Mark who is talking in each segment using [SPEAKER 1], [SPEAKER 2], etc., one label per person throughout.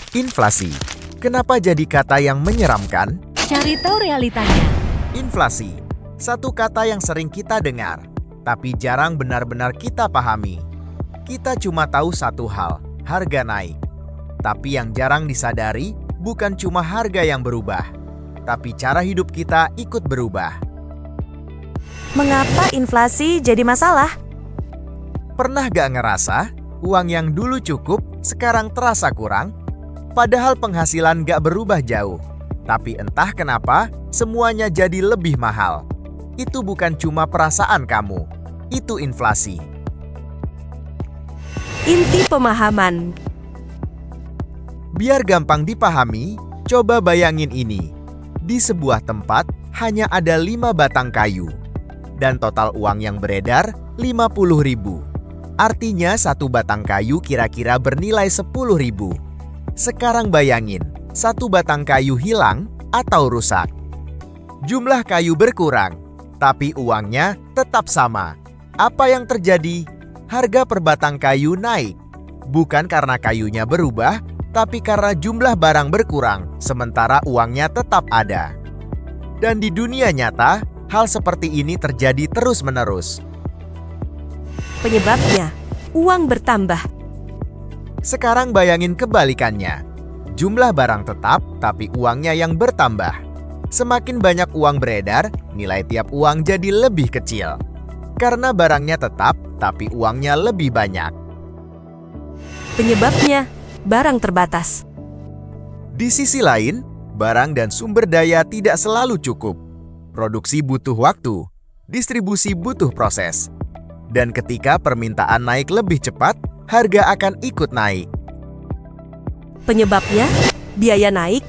[SPEAKER 1] Inflasi. Kenapa jadi kata yang menyeramkan?
[SPEAKER 2] Cari tahu realitanya.
[SPEAKER 1] Inflasi. Satu kata yang sering kita dengar, tapi jarang benar-benar kita pahami. Kita cuma tahu satu hal, harga naik. Tapi yang jarang disadari, bukan cuma harga yang berubah, tapi cara hidup kita ikut berubah.
[SPEAKER 2] Mengapa inflasi jadi masalah?
[SPEAKER 1] Pernah gak ngerasa, uang yang dulu cukup, sekarang terasa kurang? Padahal penghasilan gak berubah jauh. Tapi entah kenapa, semuanya jadi lebih mahal. Itu bukan cuma perasaan kamu, itu inflasi.
[SPEAKER 2] Inti pemahaman.
[SPEAKER 1] Biar gampang dipahami, coba bayangin ini. Di sebuah tempat, hanya ada 5 batang kayu. Dan total uang yang beredar, 50.000. Artinya satu batang kayu kira-kira bernilai 10.000. Sekarang bayangin, satu batang kayu hilang atau rusak. Jumlah kayu berkurang, tapi uangnya tetap sama. Apa yang terjadi? Harga per batang kayu naik. Bukan karena kayunya berubah, tapi karena jumlah barang berkurang, sementara uangnya tetap ada. Dan di dunia nyata, hal seperti ini terjadi terus-menerus.
[SPEAKER 2] Penyebabnya, uang bertambah.
[SPEAKER 1] Sekarang bayangin kebalikannya. Jumlah barang tetap, tapi uangnya yang bertambah. Semakin banyak uang beredar, nilai tiap uang jadi lebih kecil. Karena barangnya tetap, tapi uangnya lebih banyak.
[SPEAKER 2] Penyebabnya, barang terbatas.
[SPEAKER 1] Di sisi lain, barang dan sumber daya tidak selalu cukup. Produksi butuh waktu, distribusi butuh proses. Dan ketika permintaan naik lebih cepat, harga akan ikut naik.
[SPEAKER 2] Penyebabnya, biaya naik.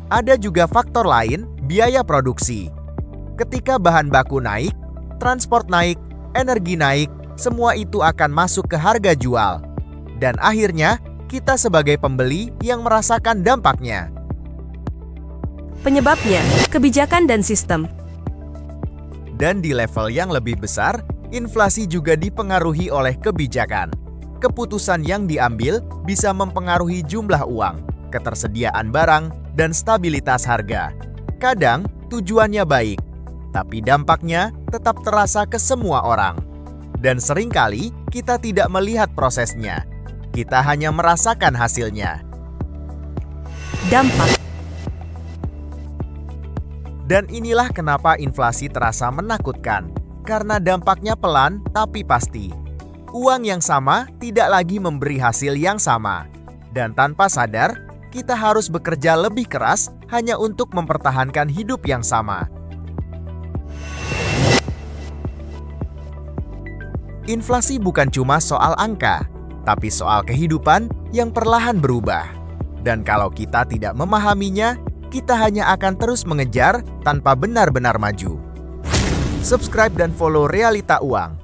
[SPEAKER 1] Ada juga faktor lain, biaya produksi. Ketika bahan baku naik, transport naik, energi naik, semua itu akan masuk ke harga jual. Dan akhirnya, kita sebagai pembeli yang merasakan dampaknya.
[SPEAKER 2] Penyebabnya, kebijakan dan sistem.
[SPEAKER 1] Dan di level yang lebih besar, inflasi juga dipengaruhi oleh kebijakan. Keputusan yang diambil bisa mempengaruhi jumlah uang, ketersediaan barang, dan stabilitas harga. Kadang tujuannya baik, tapi dampaknya tetap terasa ke semua orang. Dan seringkali kita tidak melihat prosesnya. Kita hanya merasakan hasilnya.
[SPEAKER 2] Dampak.
[SPEAKER 1] Dan inilah kenapa inflasi terasa menakutkan. Karena dampaknya pelan tapi pasti. Uang yang sama tidak lagi memberi hasil yang sama. Dan tanpa sadar, kita harus bekerja lebih keras hanya untuk mempertahankan hidup yang sama. Inflasi bukan cuma soal angka, tapi soal kehidupan yang perlahan berubah. Dan kalau kita tidak memahaminya, kita hanya akan terus mengejar tanpa benar-benar maju. Subscribe dan follow Realita Uang